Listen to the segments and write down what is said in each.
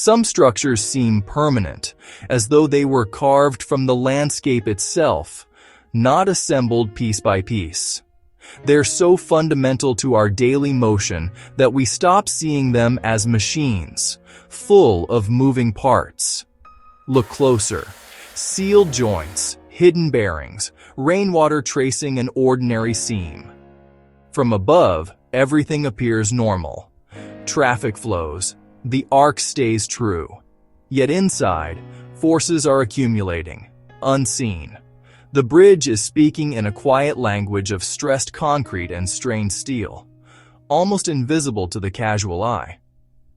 Some structures seem permanent, as though they were carved from the landscape itself, not assembled piece by piece. They're so fundamental to our daily motion that we stop seeing them as machines, full of moving parts. Look closer. Sealed joints, hidden bearings, rainwater tracing an ordinary seam. From above, everything appears normal. Traffic flows. The arc stays true. Yet inside, forces are accumulating, unseen. The bridge is speaking in a quiet language of stressed concrete and strained steel, almost invisible to the casual eye.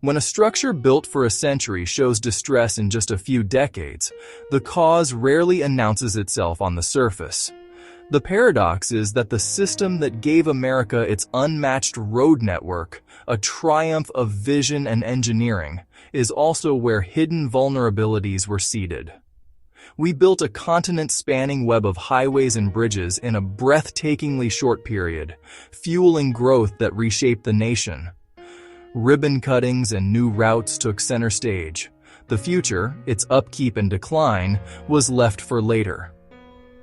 When a structure built for a century shows distress in just a few decades, the cause rarely announces itself on the surface. The paradox is that the system that gave America its unmatched road network, a triumph of vision and engineering, is also where hidden vulnerabilities were seeded. We built a continent-spanning web of highways and bridges in a breathtakingly short period, fueling growth that reshaped the nation. Ribbon cuttings and new routes took center stage. The future, its upkeep and decline, was left for later.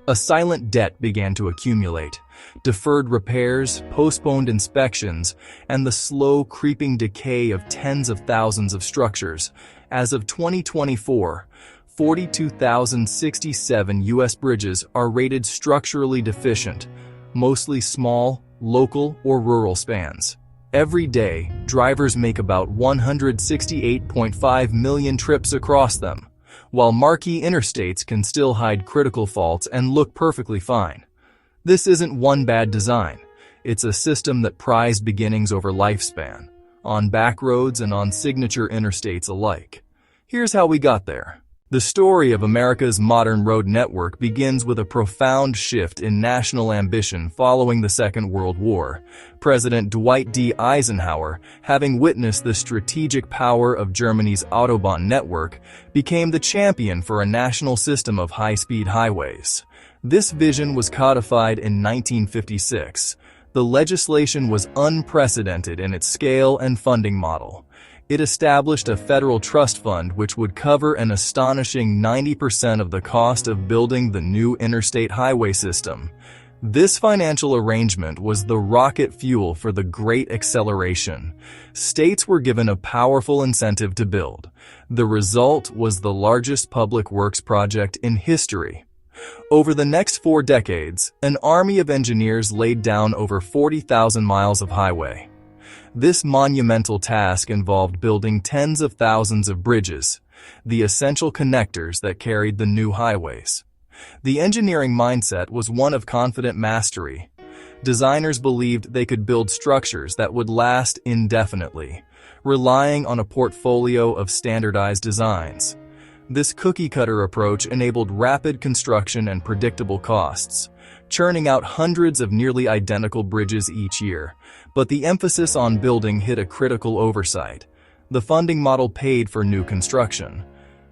A silent debt began to accumulate. Deferred repairs, postponed inspections, and the slow creeping decay of tens of thousands of structures. As of 2024, 42,067 U.S. bridges are rated structurally deficient, mostly small, local, or rural spans. Every day, drivers make about 168.5 million trips across them, while marquee interstates can still hide critical faults and look perfectly fine. This isn't one bad design. It's a system that prized beginnings over lifespan, on back roads and on signature interstates alike. Here's how we got there. The story of America's modern road network begins with a profound shift in national ambition following the Second World War. President Dwight D. Eisenhower, having witnessed the strategic power of Germany's Autobahn network, became the champion for a national system of high-speed highways. This vision was codified in 1956. The legislation was unprecedented in its scale and funding model. It established a federal trust fund which would cover an astonishing 90% of the cost of building the new interstate highway system. This financial arrangement was the rocket fuel for the Great Acceleration. States were given a powerful incentive to build. The result was the largest public works project in history. Over the next 4 decades, an army of engineers laid down over 40,000 miles of highway. This monumental task involved building tens of thousands of bridges, the essential connectors that carried the new highways. The engineering mindset was one of confident mastery. Designers believed they could build structures that would last indefinitely, relying on a portfolio of standardized designs. This cookie-cutter approach enabled rapid construction and predictable costs, churning out hundreds of nearly identical bridges each year. But the emphasis on building hit a critical oversight. The funding model paid for new construction.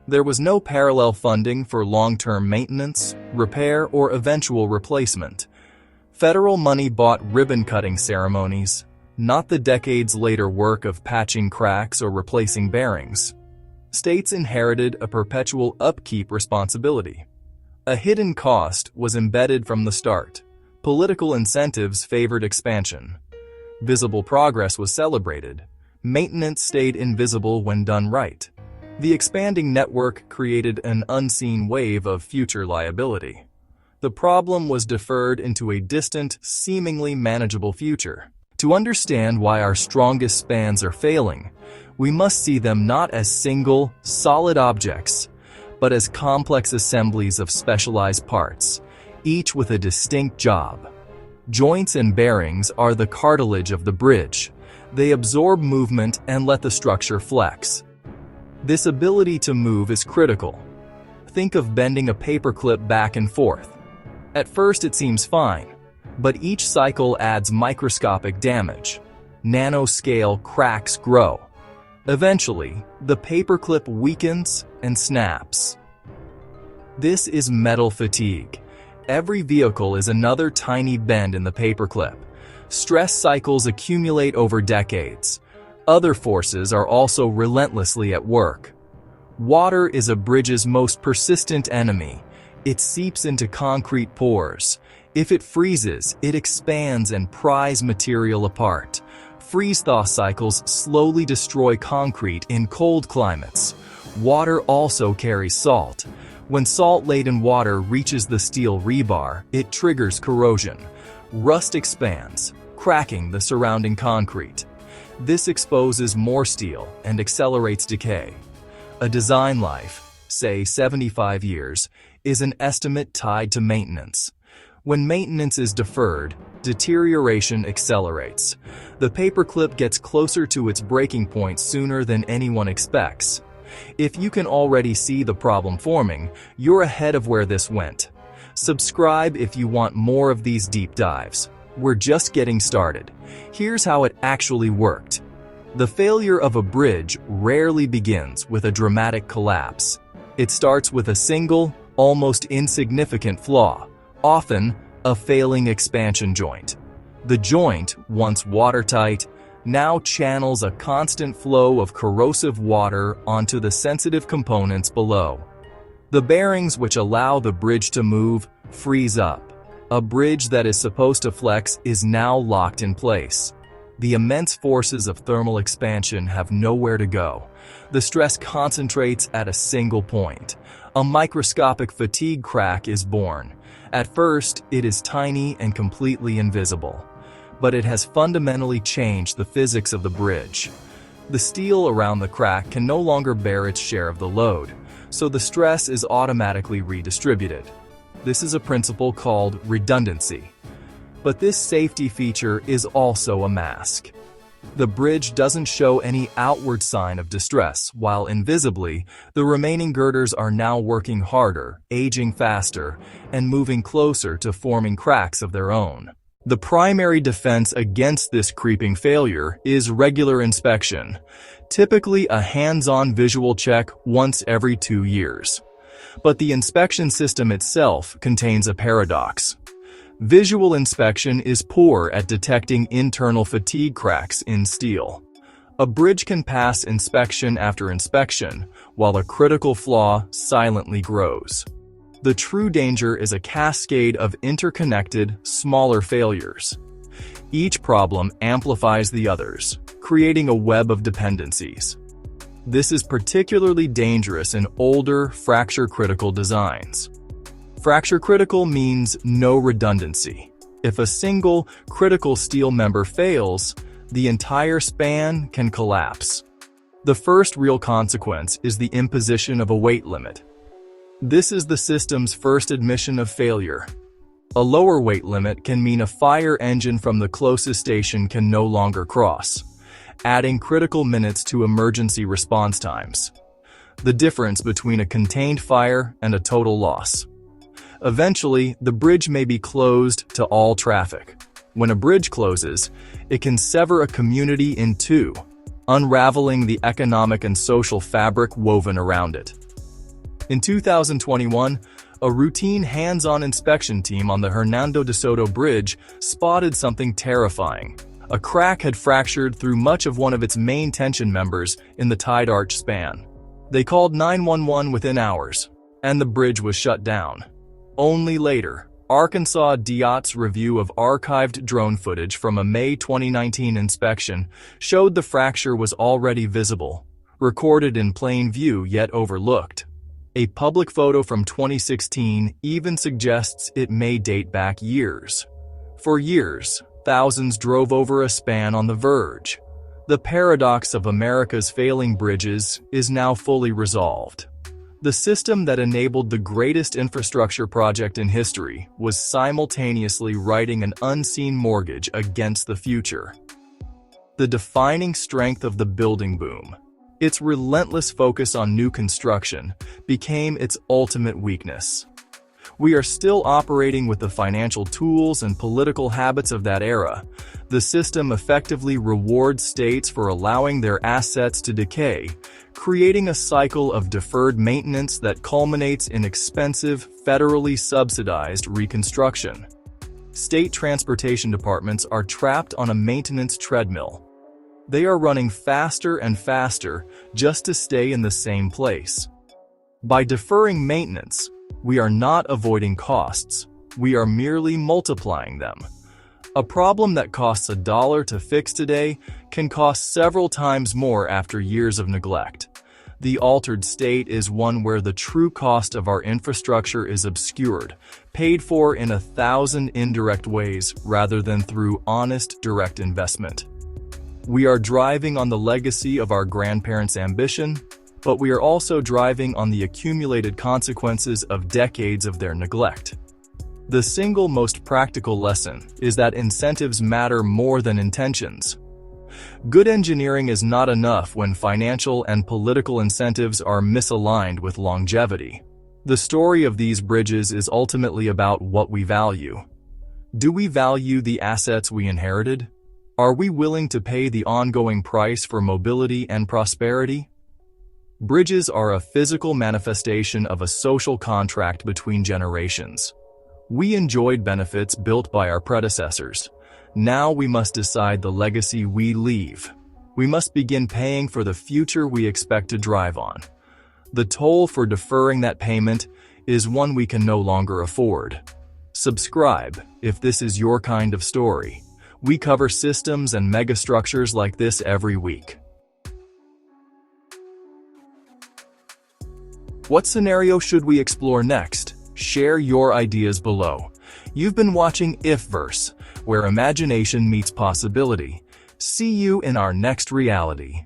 There was no parallel funding for long-term maintenance, repair, or eventual replacement. Federal money bought ribbon-cutting ceremonies, not the decades-later work of patching cracks or replacing bearings. States inherited a perpetual upkeep responsibility. A hidden cost was embedded from the start. Political incentives favored expansion. Visible progress was celebrated. Maintenance stayed invisible when done right. The expanding network created an unseen wave of future liability. The problem was deferred into a distant, seemingly manageable future. To understand why our strongest spans are failing, we must see them not as single, solid objects, but as complex assemblies of specialized parts, each with a distinct job. Joints and bearings are the cartilage of the bridge. They absorb movement and let the structure flex. This ability to move is critical. Think of bending a paperclip back and forth. At first it seems fine, but each cycle adds microscopic damage. Nanoscale cracks grow. Eventually, the paperclip weakens and snaps. This is metal fatigue. Every vehicle is another tiny bend in the paperclip. Stress cycles accumulate over decades. Other forces are also relentlessly at work. Water is a bridge's most persistent enemy. It seeps into concrete pores. If it freezes, it expands and pries material apart. Freeze-thaw cycles slowly destroy concrete in cold climates. Water also carries salt. When salt-laden water reaches the steel rebar, it triggers corrosion. Rust expands, cracking the surrounding concrete. This exposes more steel and accelerates decay. A design life, say 75 years, is an estimate tied to maintenance. When maintenance is deferred, deterioration accelerates. The paperclip gets closer to its breaking point sooner than anyone expects. If you can already see the problem forming, you're ahead of where this went. Subscribe if you want more of these deep dives. We're just getting started. Here's how it actually worked. The failure of a bridge rarely begins with a dramatic collapse. It starts with a single, almost insignificant flaw, often a failing expansion joint. The joint, once watertight, now channels a constant flow of corrosive water onto the sensitive components below. The bearings which allow the bridge to move freeze up. A bridge that is supposed to flex is now locked in place. The immense forces of thermal expansion have nowhere to go. The stress concentrates at a single point. A microscopic fatigue crack is born. At first, it is tiny and completely invisible. But it has fundamentally changed the physics of the bridge. The steel around the crack can no longer bear its share of the load, so the stress is automatically redistributed. This is a principle called redundancy. But this safety feature is also a mask. The bridge doesn't show any outward sign of distress, while invisibly, the remaining girders are now working harder, aging faster, and moving closer to forming cracks of their own. The primary defense against this creeping failure is regular inspection, typically a hands-on visual check once every 2 years. But the inspection system itself contains a paradox. Visual inspection is poor at detecting internal fatigue cracks in steel. A bridge can pass inspection after inspection, while a critical flaw silently grows. The true danger is a cascade of interconnected, smaller failures. Each problem amplifies the others, creating a web of dependencies. This is particularly dangerous in older, fracture-critical designs. Fracture-critical means no redundancy. If a single, critical steel member fails, the entire span can collapse. The first real consequence is the imposition of a weight limit. This is the system's first admission of failure. A lower weight limit can mean a fire engine from the closest station can no longer cross, adding critical minutes to emergency response times. The difference between a contained fire and a total loss. Eventually, the bridge may be closed to all traffic. When a bridge closes, it can sever a community in two, unraveling the economic and social fabric woven around it. In 2021, a routine hands-on inspection team on the Hernando de Soto Bridge spotted something terrifying. A crack had fractured through much of one of its main tension members in the tide arch span. They called 911 within hours, and the bridge was shut down. Only later, Arkansas DOT's review of archived drone footage from a May 2019 inspection showed the fracture was already visible, recorded in plain view yet overlooked. A public photo from 2016 even suggests it may date back years. For years, thousands drove over a span on the verge. The paradox of America's failing bridges is now fully resolved. The system that enabled the greatest infrastructure project in history was simultaneously writing an unseen mortgage against the future. The defining strength of the building boom, its relentless focus on new construction, became its ultimate weakness. We are still operating with the financial tools and political habits of that era. The system effectively rewards states for allowing their assets to decay, creating a cycle of deferred maintenance that culminates in expensive, federally subsidized reconstruction. State transportation departments are trapped on a maintenance treadmill. They are running faster and faster just to stay in the same place. By deferring maintenance, we are not avoiding costs, we are merely multiplying them. A problem that costs $1 to fix today can cost several times more after years of neglect. The altered state is one where the true cost of our infrastructure is obscured, paid for in 1,000 indirect ways rather than through honest, direct investment. We are driving on the legacy of our grandparents' ambition, but we are also driving on the accumulated consequences of decades of their neglect. The single most practical lesson is that incentives matter more than intentions. Good engineering is not enough when financial and political incentives are misaligned with longevity. The story of these bridges is ultimately about what we value. Do we value the assets we inherited? Are we willing to pay the ongoing price for mobility and prosperity? Bridges are a physical manifestation of a social contract between generations. We enjoyed benefits built by our predecessors. Now we must decide the legacy we leave. We must begin paying for the future we expect to drive on. The toll for deferring that payment is one we can no longer afford. Subscribe if this is your kind of story. We cover systems and megastructures like this every week. What scenario should we explore next? Share your ideas below. You've been watching Ifverse, where imagination meets possibility. See you in our next reality.